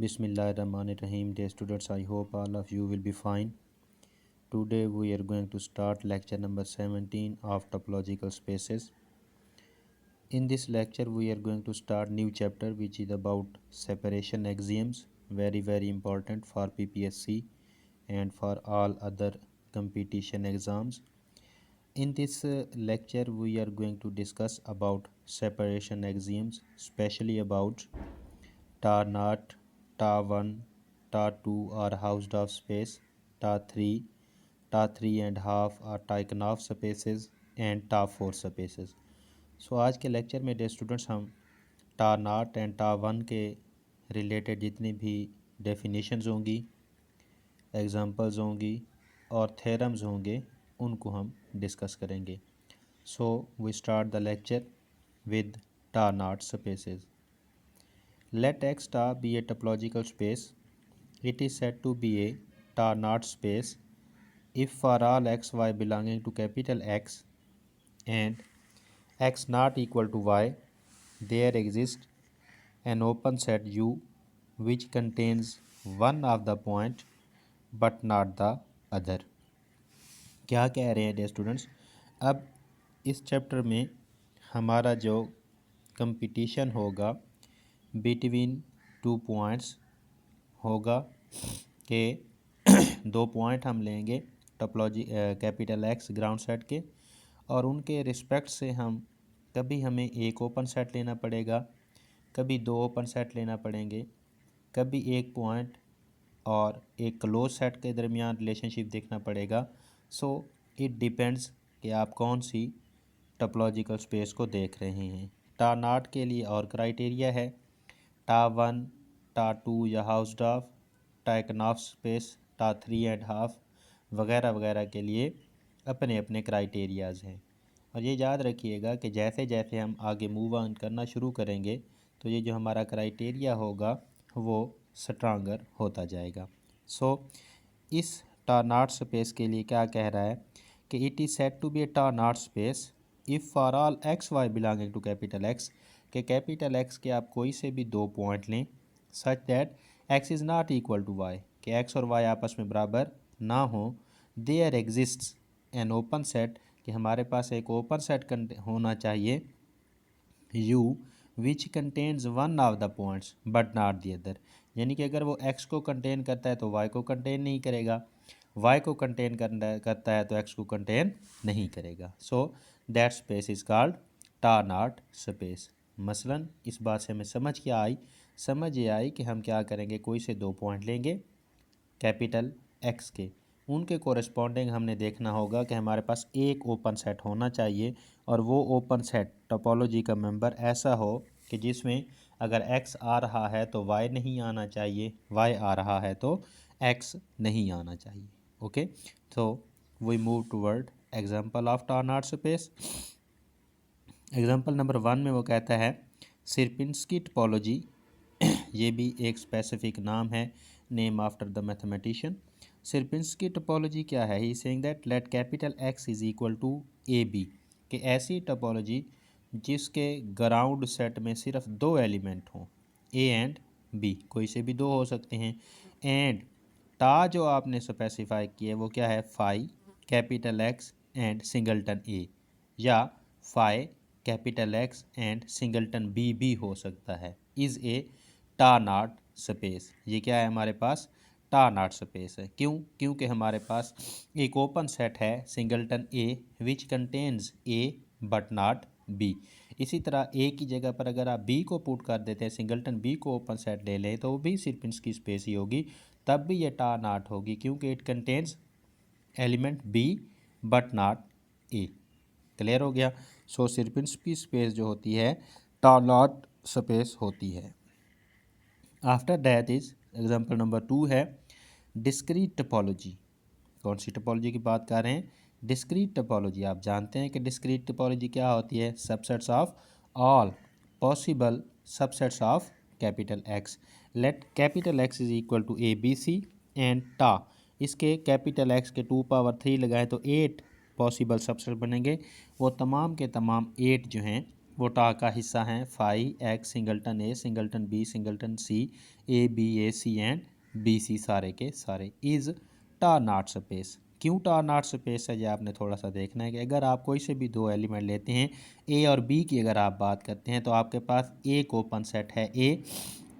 Bismillahirrahmanirrahim. Dear students, I hope all of you will be fine. Today we are going to start lecture number 17 of topological spaces. In this lecture we are going to start new chapter which is about separation axioms, very important for PPSC and for all other competition exams. In this lecture we are going to discuss about separation axioms, especially about tar naught, tar 1, tar 2 are Hausdorff space, tar 3 and half are Tychonoff spaces and tar 4 spaces. सो आज के lecture में day students हम tar naught and tar 1 के related जितनी भी definitions होंगी, examples होंगी और थ्योरम्स होंगे उनको हम डिस्कस करेंगे. So we start the lecture with tar naught spaces. Let X star be a topological space. It is said to be a tar naught space if for all x y belonging to capital X and x not equal to y, there exists an open set U which contains one of the point but not the other. क्या कह रहे हैं dear students? अब इस chapter में हमारा जो competition होगा बिटवीन टू पॉइंट्स होगा कि दो पॉइंट हम लेंगे topology capital x ground set के और उनके रिस्पेक्ट से हम कभी हमें एक ओपन सेट लेना पड़ेगा, कभी दो ओपन सेट लेना पड़ेंगे, कभी एक पॉइंट और एक क्लोज सेट के दरमियान रिलेशनशिप देखना पड़ेगा. सो इट डिपेंड्स कि आप कौन सी टोपोलॉजिकल स्पेस को देख रहे हैं. tar naught के लिए और क्राइटेरिया है tar 1, tar 2 या हाउसडॉर्फ, टाइकोनॉफ स्पेस, tar 3 एंड हाफ वगैरह वगैरह के लिए अपने अपने क्राइटेरियाज़ हैं. और ये याद रखिएगा कि जैसे जैसे हम आगे मूव ऑन करना शुरू करेंगे तो ये जो हमारा क्राइटेरिया होगा वो स्ट्रांगर होता जाएगा. सो इस tar naught स्पेस के लिए क्या कह रहा है कि it is said to be a tar naught space if for all x y belonging to capital x, के कैपिटल एक्स के आप कोई से भी दो पॉइंट लें such that x is not equal to y, कि एक्स और वाई आपस में बराबर ना हो. There exists an open set, कि हमारे पास एक ओपन सेट होना चाहिए U which contains one of the points but not the other, यानी कि अगर वो x को कंटेन करता है तो y को कंटेन नहीं करेगा, y को कंटेन करता है तो x को कंटेन नहीं करेगा. So that space is called tar naught space. मसलन इस बात से हमें समझ क्या आई? समझ ये आई कि हम क्या करेंगे, कोई से दो पॉइंट लेंगे कैपिटल x के, उनके कोरेस्पॉन्डिंग हमने देखना होगा कि हमारे पास एक ओपन सेट होना चाहिए और वो ओपन सेट टोपोलॉजी का मेंबर ऐसा हो कि जिसमें अगर x आ रहा है तो y नहीं आना चाहिए, y आ रहा है तो x नहीं आना चाहिए. ओके, तो we move toward example of tar naught space. Example number 1 में वो कहता है सिरपिंस्की टोपोलॉजी, ये भी एक स्पेसिफिक नाम है, name after the mathematician. Sierpinski topology क्या है? He saying that let capital x is equal to a b, कि ऐसी टोपोलॉजी जिसके ग्राउंड सेट में सिर्फ दो एलिमेंट हों, ए एंड बी, कोई से भी दो हो सकते हैं, एंड टा जो आपने स्पेसिफाई किया है वो क्या है, phi capital X and singleton a, या phi capital X and singleton b भी हो सकता है, is a tar naught space. ये क्या है हमारे पास? tar naught स्पेस है. क्यों? क्योंकि हमारे पास एक ओपन सेट है singleton A which contains A but not be. इसी तरह ए की जगह पर अगर आप बी को पुट कर देते हैं, सिंगलटन बी को ओपन सेट ले लें तो वो भी सिर्पिंस्की स्पेस ही होगी, तब भी ये tar naught होगी क्योंकि it contains element b but not a. Clear हो गया? सो सिरपिंस्की स्पेस जो होती है tar naught स्पेस होती है. After that is example number 2 है डिस्क्रीट टोपोलॉजी. कौन सी टोपोलॉजी की बात कर रहे हैं? Discrete topology. आप जानते हैं कि डिस्क्रीट टोपोलॉजी क्या होती है? Subsets of all possible subsets of capital x. Let capital x is equal to a b c and tau, इसके कैपिटल एक्स के 2 power 3 लगाएं तो 8 पॉसिबल सबसेट बनेंगे. वो तमाम के तमाम 8 जो हैं वो टा का हिस्सा हैं phi x singleton a singleton b singleton c a b a c and b c सारे के सारे इज़ टा नॉट स्पेस। क्यों टा नॉट स्पेस है ये आपने थोड़ा सा देखना है कि अगर आप कोई से भी दो एलिमेंट लेते हैं ए और बी की अगर आप बात करते हैं तो आपके पास एक ओपन सेट है ए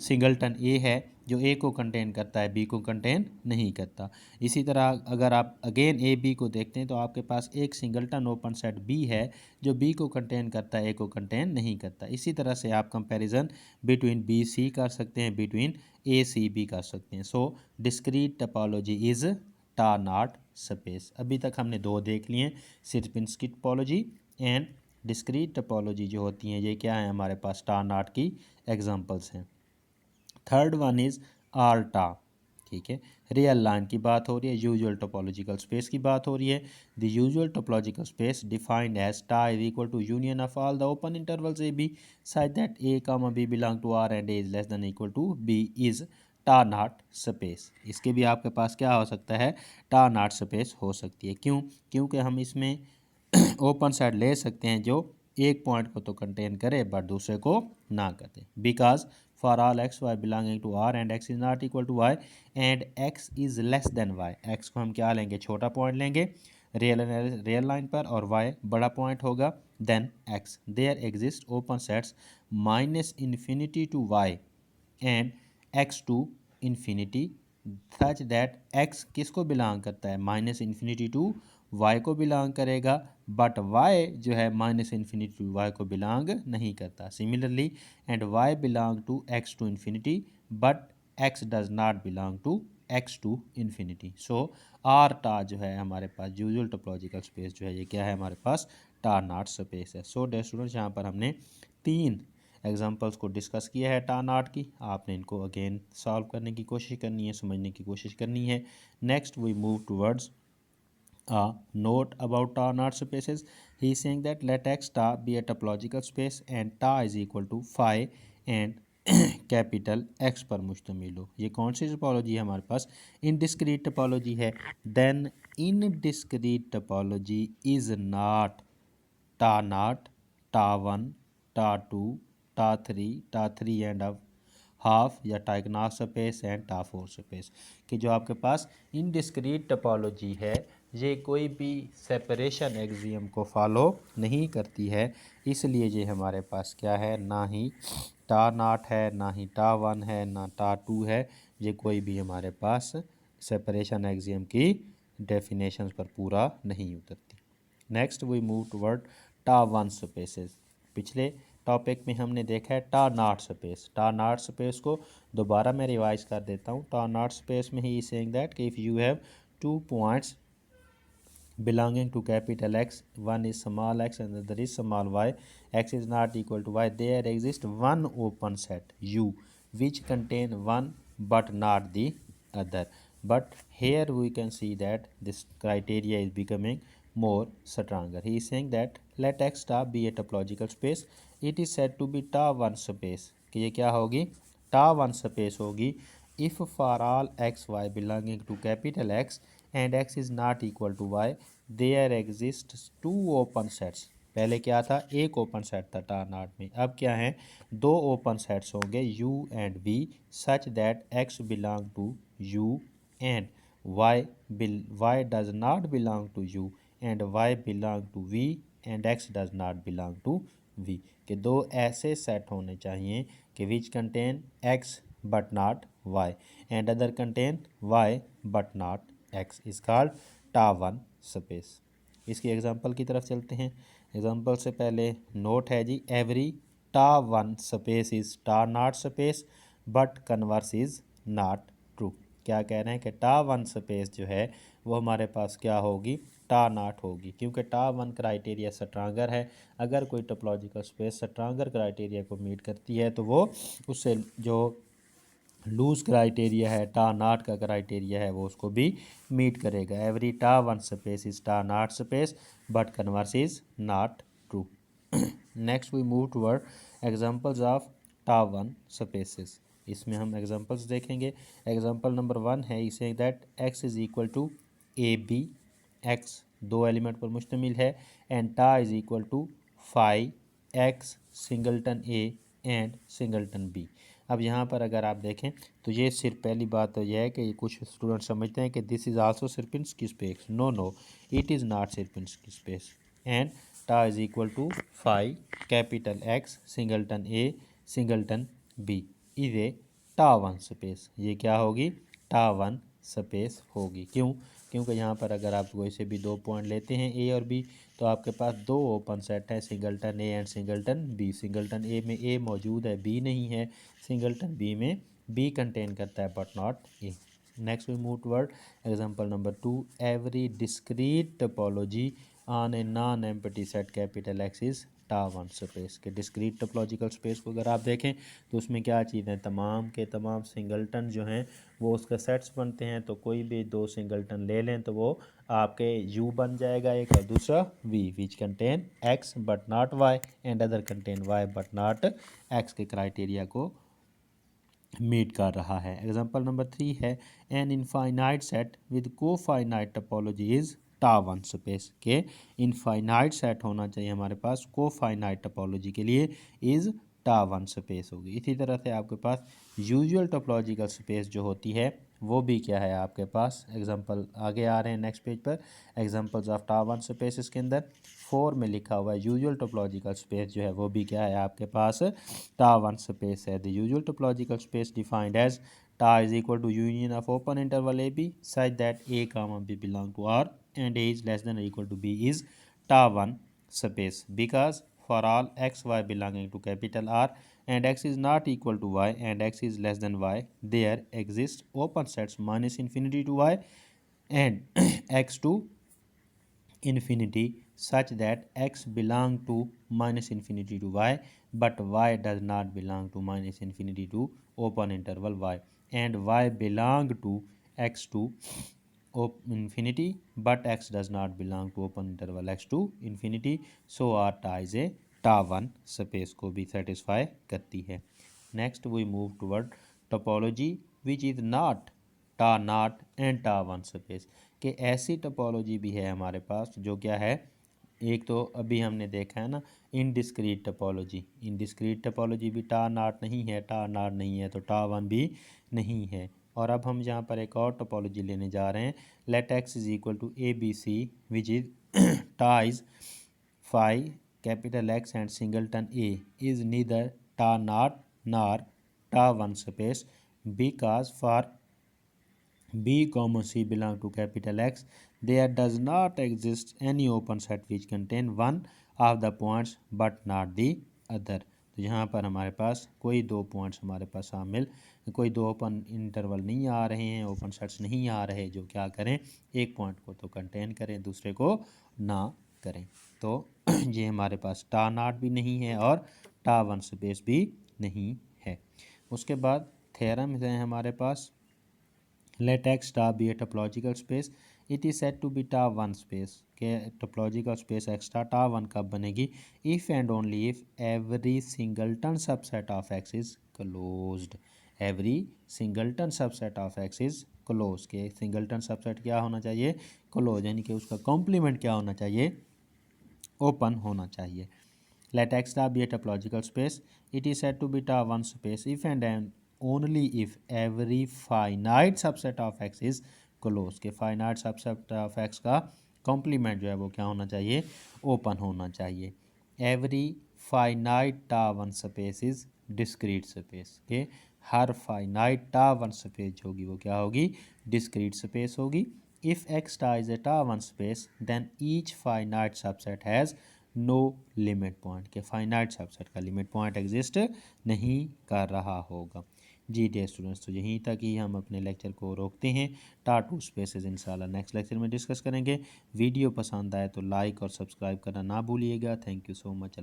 सिंगलटन ए है जो ए को कंटेन करता है बी को कंटेन नहीं करता। इसी तरह अगर आप अगेन ए बी को देखते हैं तो आपके पास एक सिंगलटन ओपन सेट बी है जो बी को कंटेन करता है ए को कंटेन नहीं करता। इसी तरह से आप कंपैरिजन बिटवीन बी सी कर सकते हैं बिटवीन ए सी बी कर सकते हैं। सो डिस्क्रीट टोपोलॉजी इज़ टा नॉट स्पेस। अभी तक हमने दो देख लिए सिरपिंस्की टोपोलॉजी एंड डिस्क्रीट टोपोलॉजी जो होती हैं ये क्या है हमारे पास टा नॉट की एग्जांपल्स हैं। थर्ड वन इज़ आर टा। ठीक है, रियल लाइन की बात हो रही है, यूजुअल टोपोलॉजिकल स्पेस की बात हो रही है। The usual topological space defined as tau is equal to union of all the open intervals a b such that a comma b belong to R and a is less than equal to b is tau naught space. इसके भी आपके पास क्या हो सकता है टा naught space हो सकती है। क्यों? क्योंकि हम इसमें ओपन सेट ले सकते हैं जो एक पॉइंट को तो कंटेन करे बट दूसरे को ना करे। Because for all x y belonging to R and x is not equal to y and x is less than y. X को हम क्या लेंगे छोटा पॉइंट लेंगे रियल लाइन पर और वाई बड़ा पॉइंट होगा than x. There exist open sets minus infinity to y and x to infinity such that x किसको बिलोंग करता है माइनस इन्फिनिटी टू वाई को बिलोंग करेगा बट वाई जो है माइनस इन्फिनिटी टू वाई को बिलोंग नहीं करता। Similarly and y belong to x to infinity but x does not belong to x to infinity. So R tau जो है हमारे पास यूजुअल टोपोलॉजिकल स्पेस जो है ये क्या है हमारे पास टा नॉट स्पेस है। सो डियर स्टूडेंट्स यहाँ पर हमने तीन एग्जांपल्स को डिस्कस किया है टा नॉट की। आपने इनको अगेन सॉल्व करने की कोशिश करनी है, समझने की कोशिश करनी है। Next we move towards a note about tar knot spaces. He is saying that let x tar be a topological space and tar is equal to phi and capital x पर मुश्तमिल हो। ये कौन सी टोपोलॉजी है हमारे पास indiscrete topology है। Then indiscrete topology is not tau not टा one टा टू टा थ्री एंड अब हाफ या टाइगोनल स्पेस एंड टा फोर स्पेस कि जो आपके पास इनडिस्क्रीट टोपोलॉजी है ये कोई भी सेपरेशन एक्सियम को फॉलो नहीं करती है। इसलिए ये हमारे पास क्या है ना ही टा नॉट है ना ही टा वन है ना टा टू है। ये कोई भी हमारे पास सेपरेशन एक्सियम की डेफिनेशंस पर पूरा नहीं उतरती। नेक्स्ट वी मूव टुवर्ड टा वन स्पेसेस। पिछले टॉपिक में हमने देखा है टा नॉट स्पेस। टा नॉट स्पेस को दोबारा मैं रिवाइज कर देता हूँ। टा नॉट स्पेस में ही सेइंग दैट कि if you have two points belonging to capital X, one is small x and the other is small y, x is not equal to y, there exists one open set U which contain one but not the other. But here we can see that this criteria is becoming more stronger. He is saying that let x star be a topological space. It is said to be टा one space कि ये क्या होगी टा one space होगी if for all x y belonging to capital X and x is not equal to y there exists two open sets। पहले क्या था एक ओपन सेट था टा नॉट में, अब क्या है दो ओपन सेट्स होंगे u and v such that x belong to u and y does not belong to u and y belong to v and x does not belong to v के दो ऐसे set होने चाहिए कि which contain x but not y and other contain y but not x is called टा one space. इसकी example की तरफ चलते हैं। एग्जांपल से पहले नोट है जी every tau one space is tau naught space but converse is not true. क्या कह रहे हैं कि टा वन स्पेस जो है वो हमारे पास क्या होगी टा नॉट होगी क्योंकि टा वन क्राइटेरिया स्ट्रांगर है। अगर कोई टोपोलॉजिकल स्पेस स्ट्रांगर क्राइटेरिया को मीट करती है तो वो उससे जो लूज क्राइटेरिया है टा नॉट का क्राइटेरिया है वो उसको भी मीट करेगा। Every tau one space is tau naught space but converse is not true. Next we move toward examples of tau one spaces. इसमें हम एग्जांपल्स देखेंगे। एग्जांपल नंबर वन है इसे that x is equal to a b, x दो element पर मुश्तमिल है and tau is equal to phi x singleton a and singleton b. अब यहाँ पर अगर आप देखें तो ये सिर्फ पहली बात तो यह है कि कुछ स्टूडेंट समझते हैं कि this is also Sierpinski space. No no, it is not Sierpinski space. And tau is equal to phi capital X singleton a singleton b is a tau one space. ये क्या होगी? टा वन स्पेस होगी। क्यों? क्योंकि यहाँ पर अगर आप कोई से भी दो पॉइंट लेते हैं ए और बी तो आपके पास दो ओपन सेट है, singleton a and singleton b. Singleton a में ए मौजूद है, बी नहीं है। सिंगल्टन बी में बी कंटेन करता है but not a. Next we move toward example number 2। Every discrete topology on a non empty set capital x is tau one space. के discrete topological space को अगर आप देखें तो उसमें क्या चीज़ है, तमाम के तमाम सिंगल्टन जो हैं वो उसके सेट्स बनते हैं। तो कोई भी दो सिंगल्टन ले लें तो वो आपके u बन जाएगा एक, और दूसरा v, which contain x but not y and other contain y but not x के क्राइटेरिया को मीट कर रहा है। एग्जांपल नंबर 3 है an infinite set with cofinite topology is tau one space. के इनफाइनाइट सेट होना चाहिए हमारे पास, कोफाइनाइट टोपोलॉजी के लिए इज टा वन स्पेस होगी। इसी तरह से आपके पास यूजुअल टोपोलॉजिकल स्पेस जो होती है वो भी क्या है आपके पास। एग्जांपल आगे आ रहे हैं नेक्स्ट पेज पर। Examples of tau one space के अंदर 4 में लिखा हुआ है यूजुअल टोपोलॉजिकल स्पेस जो है वो भी क्या है आपके पास टा वन स्पेस है। The usual topological space defined as tau is equal to union of open interval a b such that a comma b belong to R and a is less than equal to b is tau one space because for all x y belonging to capital R and x is not equal to y and x is less than y, there exists open sets minus infinity to y and x to infinity such that x belong to minus infinity to y but y does not belong to minus infinity to open interval y and y belong to x to infinity but x does not belong to open interval x to infinity, so R tau is a tau one space को भी satisfy करती है। Next we move toward topology which is not tau naught and tau one space. कि ऐसी topology भी है हमारे पास जो क्या है, एक तो अभी हमने देखा है ना इनडिस्क्रीट टोपोलॉजी। इनडिस्क्रीट टोपोलॉजी भी टा नॉट नहीं है, टा नॉट नहीं है तो टा वन भी नहीं है। और अब हम यहाँ पर एक और टोपोलॉजी लेने जा रहे हैं। Let x is equal to a b c which is tau is phi capital X and singleton a is neither tau naught nor tau one space because for B, C belong to capital X, there does not exist any open set which contain one of the points but not the other। तो यहाँ पर हमारे पास कोई दो points हमारे पास शामिल, कोई दो ओपन इंटरवल नहीं आ रहे हैं, ओपन सेट्स नहीं आ रहे जो क्या करें एक पॉइंट को तो कंटेन करें दूसरे को ना करें। तो ये हमारे पास टा नॉट भी नहीं है और टा वन स्पेस भी नहीं है। उसके बाद थ्योरम है हमारे पास let x star be a topological space, it is said to be टा वन space। के topological space x star टा वन कब बनेगी? if and only if every singleton subset of x is closed। every singleton subset of x is closed। के singleton subset क्या होना चाहिए? closed, यानी कि उसका complement क्या होना चाहिए? ओपन होना चाहिए। let x star be a topological space, it is said to be टा one space if and only if every finite subset of x is closed। के finite subset of x का complement जो है वो क्या होना चाहिए? ओपन होना चाहिए। every finite टा one space is discrete space। के हर finite टा वन space होगी वो क्या होगी? discrete space होगी। if x star is a tau one space then each finite subset has no limit point. के फाइनाइट सबसेट का लिमिट पॉइंट एग्जिस्ट नहीं कर रहा होगा। जी डियर स्टूडेंट्स, तो यहीं तक ही हम अपने लेक्चर को रोकते हैं। टा टू स्पेसेस इंशाल्लाह नेक्स्ट लेक्चर में डिस्कस करेंगे। वीडियो पसंद आए तो लाइक और सब्सक्राइब करना ना भूलिएगा। Thank you so much.